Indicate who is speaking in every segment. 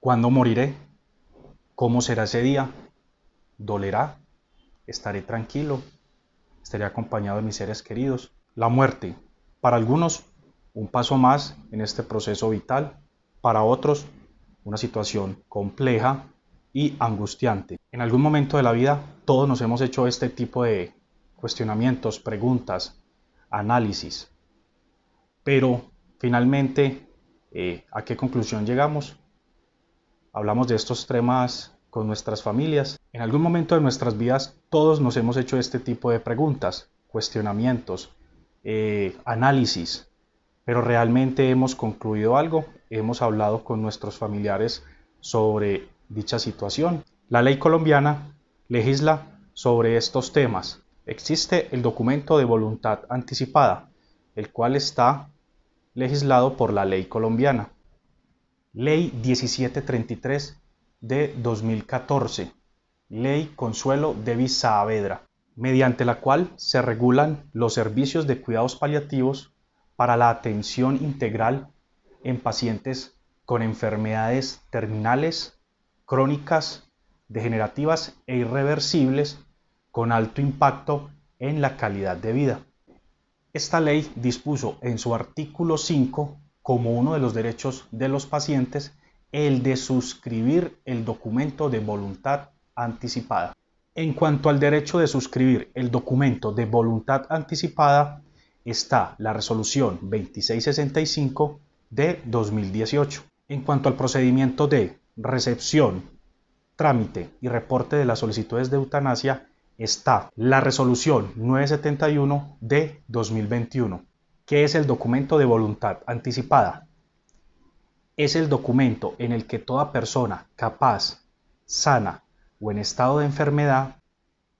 Speaker 1: ¿Cuándo moriré? ¿Cómo será ese día? ¿Dolerá? ¿Estaré tranquilo? ¿Estaré acompañado de mis seres queridos? La muerte, para algunos, un paso más en este proceso vital, para otros, una situación compleja y angustiante. En algún momento de la vida, todos nos hemos hecho este tipo de cuestionamientos, preguntas, análisis, pero finalmente, ¿a qué conclusión llegamos? Hablamos de estos temas con nuestras familias. En algún momento de nuestras vidas todos nos hemos hecho este tipo de preguntas, cuestionamientos, análisis, pero realmente hemos concluido algo, hemos hablado con nuestros familiares sobre dicha situación. La ley colombiana legisla sobre estos temas. Existe el documento de voluntad anticipada, el cual está legislado por la ley colombiana. Ley 1733 de 2014, Ley Consuelo de Saavedra, mediante la cual se regulan los servicios de cuidados paliativos para la atención integral en pacientes con enfermedades terminales, crónicas, degenerativas e irreversibles con alto impacto en la calidad de vida. Esta ley dispuso en su artículo 5 como uno de los derechos de los pacientes el de suscribir el documento de voluntad anticipada. En cuanto al derecho de suscribir el documento de voluntad anticipada, está la resolución 2665 de 2018. En cuanto al procedimiento de recepción, trámite y reporte de las solicitudes de eutanasia, está la resolución 971 de 2021. ¿Qué es el documento de voluntad anticipada? Es el documento en el que toda persona capaz, sana o en estado de enfermedad,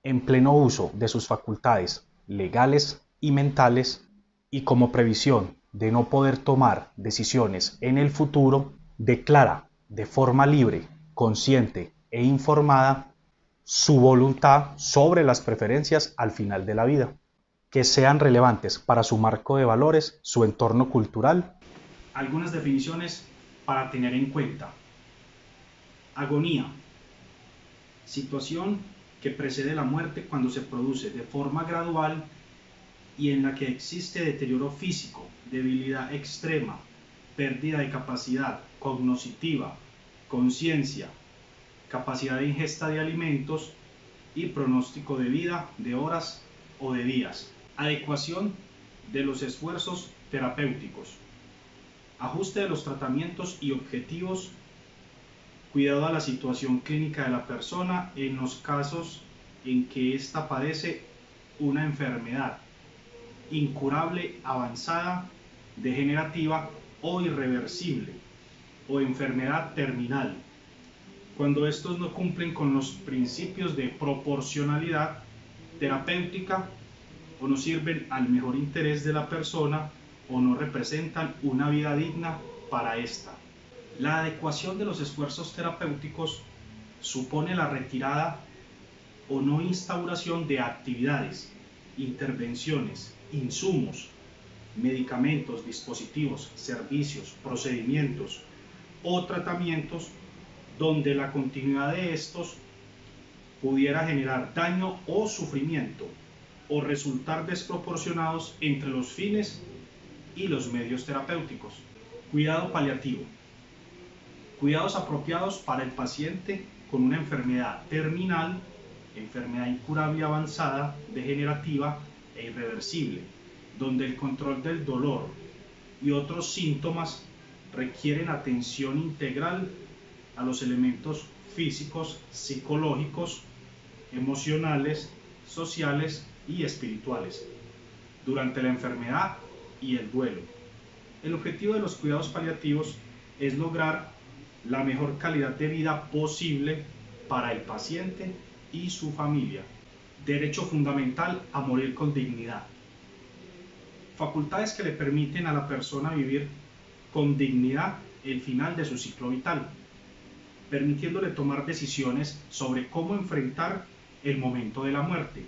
Speaker 1: en pleno uso de sus facultades legales y mentales, y como previsión de no poder tomar decisiones en el futuro, declara de forma libre, consciente e informada su voluntad sobre las preferencias al final de la vida, que sean relevantes para su marco de valores, su entorno cultural. Algunas definiciones para tener en cuenta. Agonía, situación que precede la muerte cuando se produce de forma gradual y en la que existe deterioro físico, debilidad extrema, pérdida de capacidad cognitiva, conciencia, capacidad de ingesta de alimentos y pronóstico de vida de horas o de días. Adecuación de los esfuerzos terapéuticos. Ajuste de los tratamientos y objetivos. Cuidado a la situación clínica de la persona en los casos en que ésta padece una enfermedad incurable, avanzada, degenerativa o irreversible, o enfermedad terminal, cuando estos no cumplen con los principios de proporcionalidad terapéutica o no sirven al mejor interés de la persona o no representan una vida digna para ésta. La adecuación de los esfuerzos terapéuticos supone la retirada o no instauración de actividades, intervenciones, insumos, medicamentos, dispositivos, servicios, procedimientos o tratamientos donde la continuidad de estos pudiera generar daño o sufrimiento o resultar desproporcionados entre los fines y los medios terapéuticos. Cuidado paliativo. Cuidados apropiados para el paciente con una enfermedad terminal, enfermedad incurable avanzada, degenerativa e irreversible, donde el control del dolor y otros síntomas requieren atención integral a los elementos físicos, psicológicos, emocionales, sociales y espirituales durante la enfermedad y el duelo. El objetivo de los cuidados paliativos es lograr la mejor calidad de vida posible para el paciente y su familia. Derecho fundamental a morir con dignidad. Facultades que le permiten a la persona vivir con dignidad el final de su ciclo vital, permitiéndole tomar decisiones sobre cómo enfrentar el momento de la muerte.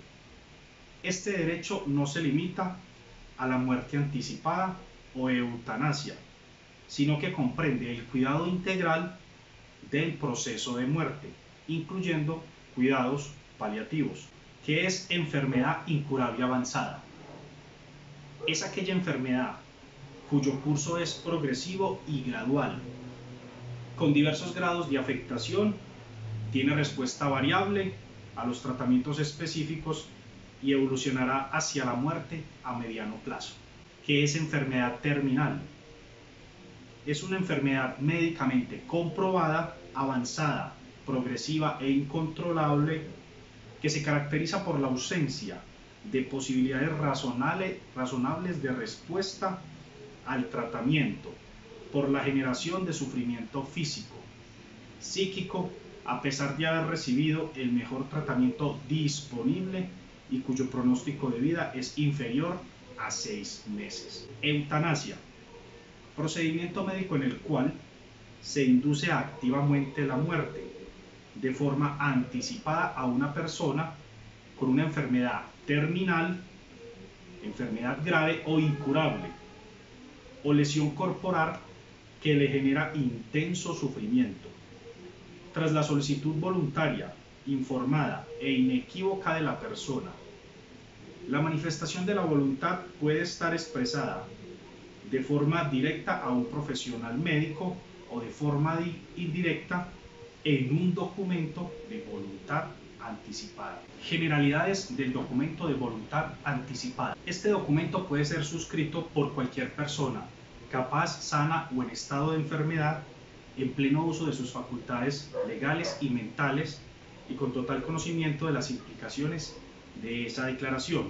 Speaker 1: Este derecho no se limita a la muerte anticipada o eutanasia, sino que comprende el cuidado integral, del proceso de muerte, incluyendo cuidados paliativos. ¿Qué es enfermedad incurable avanzada? Es aquella enfermedad cuyo curso es progresivo y gradual, con diversos grados de afectación, tiene respuesta variable a los tratamientos específicos y evolucionará hacia la muerte a mediano plazo. ¿Qué es enfermedad terminal? Es una enfermedad médicamente comprobada, avanzada, progresiva e incontrolable que se caracteriza por la ausencia de posibilidades razonables de respuesta al tratamiento, por la generación de sufrimiento físico, psíquico, a pesar de haber recibido el mejor tratamiento disponible y cuyo pronóstico de vida es inferior a 6 meses. Eutanasia. Procedimiento médico en el cual se induce activamente la muerte de forma anticipada a una persona con una enfermedad terminal, enfermedad grave o incurable, o lesión corporal que le genera intenso sufrimiento. Tras la solicitud voluntaria, informada e inequívoca de la persona, la manifestación de la voluntad puede estar expresada de forma directa a un profesional médico o de forma indirecta en un documento de voluntad anticipada. Generalidades del documento de voluntad anticipada. Este documento puede ser suscrito por cualquier persona capaz, sana o en estado de enfermedad, en pleno uso de sus facultades legales y mentales y con total conocimiento de las implicaciones de esa declaración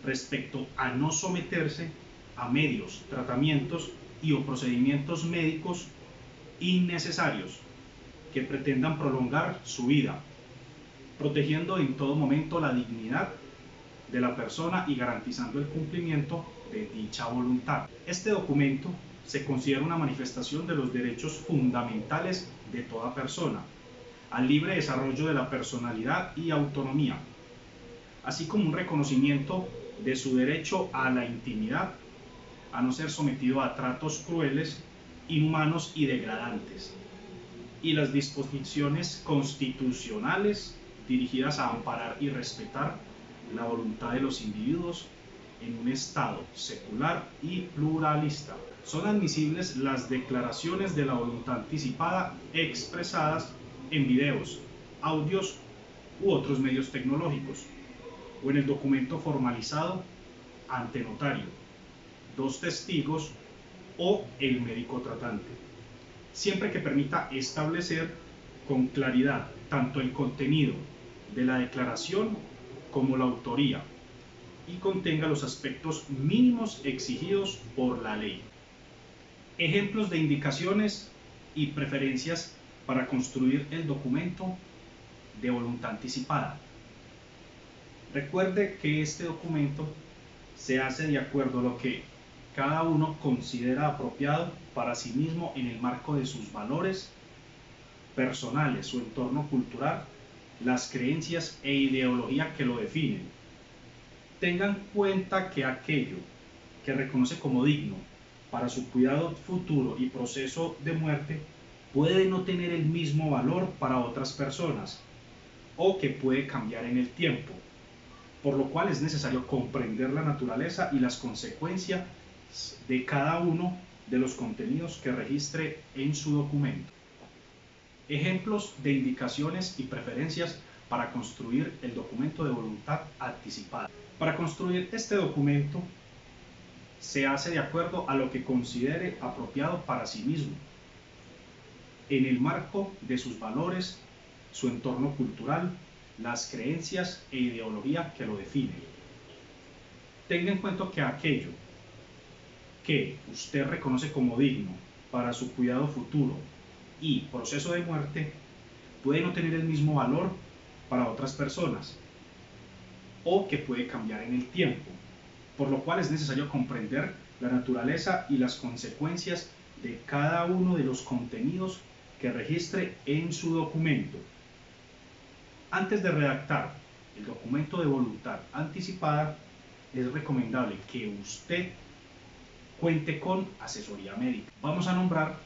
Speaker 1: respecto a no someterse a medios, tratamientos y o procedimientos médicos innecesarios que pretendan prolongar su vida, protegiendo en todo momento la dignidad de la persona y garantizando el cumplimiento de dicha voluntad. Este documento se considera una manifestación de los derechos fundamentales de toda persona, al libre desarrollo de la personalidad y autonomía, así como un reconocimiento de su derecho a la intimidad, a no ser sometido a tratos crueles, inhumanos y degradantes, y las disposiciones constitucionales dirigidas a amparar y respetar la voluntad de los individuos en un Estado secular y pluralista. Son admisibles las declaraciones de la voluntad anticipada expresadas en videos, audios u otros medios tecnológicos, o en el documento formalizado ante notario, 2 testigos o el médico tratante, siempre que permita establecer con claridad tanto el contenido de la declaración como la autoría y contenga los aspectos mínimos exigidos por la ley. Ejemplos de indicaciones y preferencias para construir el documento de voluntad anticipada. Recuerde que este documento se hace de acuerdo a lo que cada uno considera apropiado para sí mismo en el marco de sus valores personales, su entorno cultural, las creencias e ideología que lo definen. Tengan en cuenta que aquello que reconoce como digno para su cuidado futuro y proceso de muerte puede no tener el mismo valor para otras personas o que puede cambiar en el tiempo, por lo cual es necesario comprender la naturaleza y las consecuencias de cada uno de los contenidos que registre en su documento. Ejemplos de indicaciones y preferencias para construir el documento de voluntad anticipada. Para construir este documento se hace de acuerdo a lo que considere apropiado para sí mismo, en el marco de sus valores, su entorno cultural, las creencias e ideología que lo definen. Tenga en cuenta que aquello que usted reconoce como digno para su cuidado futuro y proceso de muerte puede no tener el mismo valor para otras personas o que puede cambiar en el tiempo, por lo cual es necesario comprender la naturaleza y las consecuencias de cada uno de los contenidos que registre en su documento. Antes de redactar el documento de voluntad anticipada, es recomendable que usted cuente con asesoría médica. Vamos a nombrar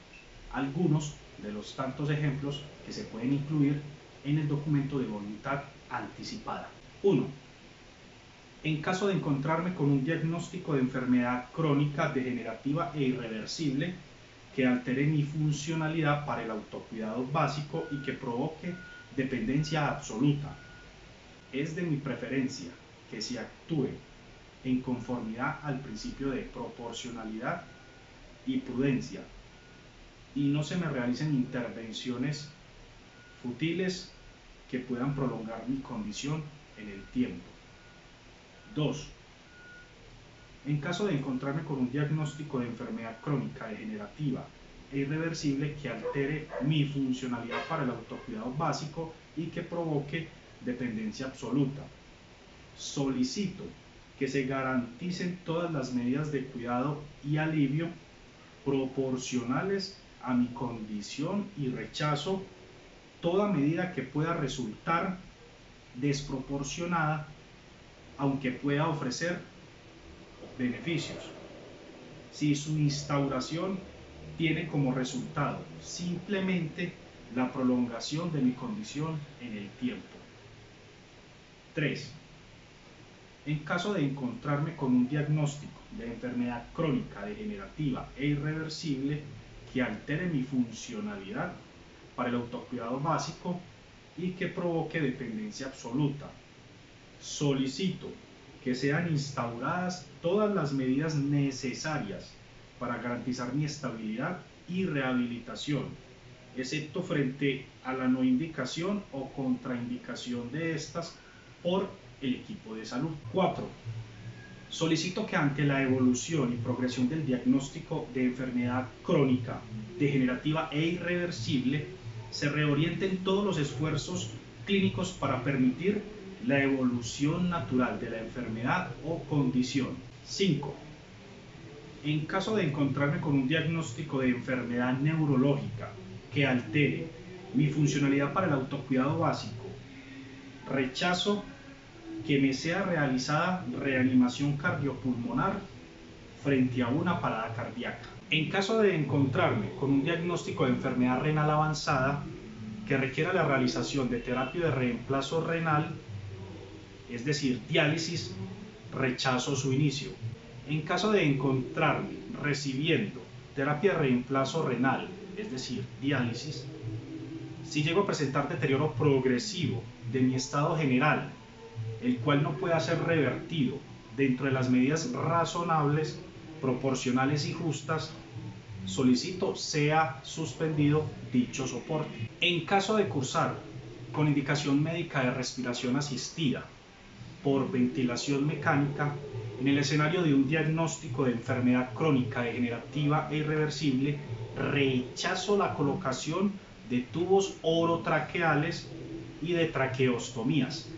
Speaker 1: algunos de los tantos ejemplos que se pueden incluir en el documento de voluntad anticipada. 1. En caso de encontrarme con un diagnóstico de enfermedad crónica, degenerativa e irreversible que altere mi funcionalidad para el autocuidado básico y que provoque dependencia absoluta, es de mi preferencia que se actúe en conformidad al principio de proporcionalidad y prudencia y no se me realicen intervenciones futiles que puedan prolongar mi condición en el tiempo. 2. En caso de encontrarme con un diagnóstico de enfermedad crónica, degenerativa e irreversible que altere mi funcionalidad para el autocuidado básico y que provoque dependencia absoluta, solicito que se garanticen todas las medidas de cuidado y alivio proporcionales a mi condición y rechazo toda medida que pueda resultar desproporcionada, aunque pueda ofrecer beneficios, si su instauración tiene como resultado simplemente la prolongación de mi condición en el tiempo. 3. En caso de encontrarme con un diagnóstico de enfermedad crónica, degenerativa e irreversible que altere mi funcionalidad para el autocuidado básico y que provoque dependencia absoluta, solicito que sean instauradas todas las medidas necesarias para garantizar mi estabilidad y rehabilitación, excepto frente a la no indicación o contraindicación de estas por el equipo de salud. 4. Solicito que ante la evolución y progresión del diagnóstico de enfermedad crónica, degenerativa e irreversible, se reorienten todos los esfuerzos clínicos para permitir la evolución natural de la enfermedad o condición. 5. En caso de encontrarme con un diagnóstico de enfermedad neurológica que altere mi funcionalidad para el autocuidado básico, rechazo que me sea realizada reanimación cardiopulmonar frente a una parada cardíaca. En caso de encontrarme con un diagnóstico de enfermedad renal avanzada que requiera la realización de terapia de reemplazo renal, es decir, diálisis, rechazo su inicio. En caso de encontrarme recibiendo terapia de reemplazo renal, es decir, diálisis, si llego a presentar deterioro progresivo de mi estado general, el cual no pueda ser revertido dentro de las medidas razonables, proporcionales y justas, solicito sea suspendido dicho soporte. En caso de cursar con indicación médica de respiración asistida por ventilación mecánica, en el escenario de un diagnóstico de enfermedad crónica, degenerativa e irreversible, rechazo la colocación de tubos orotraqueales y de traqueostomías,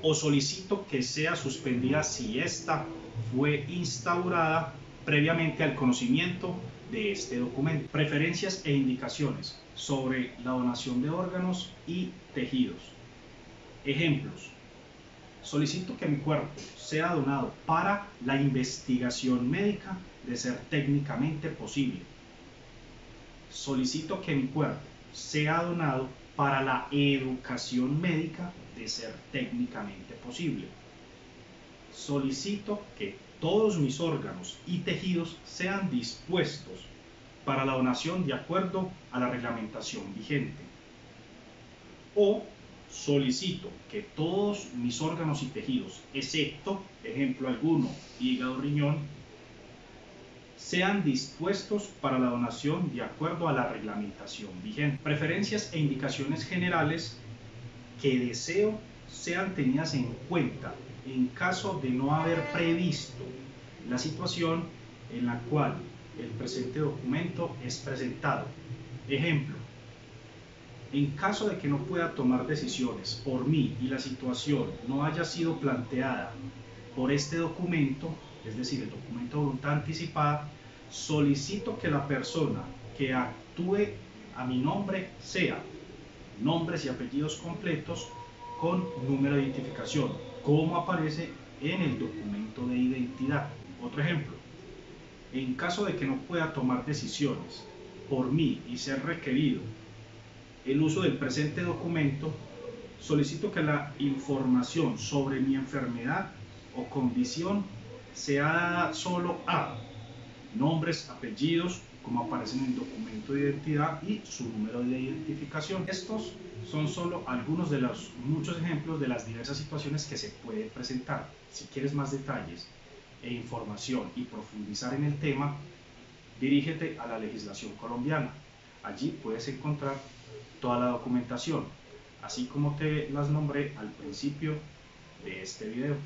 Speaker 1: o solicito que sea suspendida si ésta fue instaurada previamente al conocimiento de este documento. Preferencias e indicaciones sobre la donación de órganos y tejidos. Ejemplos. Solicito que mi cuerpo sea donado para la investigación médica de ser técnicamente posible. Solicito que mi cuerpo sea donado para la educación médica de ser técnicamente posible. Solicito que todos mis órganos y tejidos sean dispuestos para la donación de acuerdo a la reglamentación vigente. O solicito que todos mis órganos y tejidos, excepto, ejemplo alguno, hígado, riñón, sean dispuestos para la donación de acuerdo a la reglamentación vigente. Preferencias e indicaciones generales que deseo sean tenidas en cuenta en caso de no haber previsto la situación en la cual el presente documento es presentado. Ejemplo, en caso de que no pueda tomar decisiones por mí y la situación no haya sido planteada por este documento, es decir, el documento de voluntad anticipada, solicito que la persona que actúe a mi nombre sea nombres y apellidos completos con número de identificación, como aparece en el documento de identidad. Otro ejemplo, en caso de que no pueda tomar decisiones por mí y ser requerido el uso del presente documento, solicito que la información sobre mi enfermedad o condición sea dada solo a nombres, apellidos, como aparecen en el documento de identidad y su número de identificación. Estos son solo algunos de los muchos ejemplos de las diversas situaciones que se pueden presentar. Si quieres más detalles e información y profundizar en el tema, dirígete a la legislación colombiana. Allí puedes encontrar toda la documentación, así como te las nombré al principio de este video.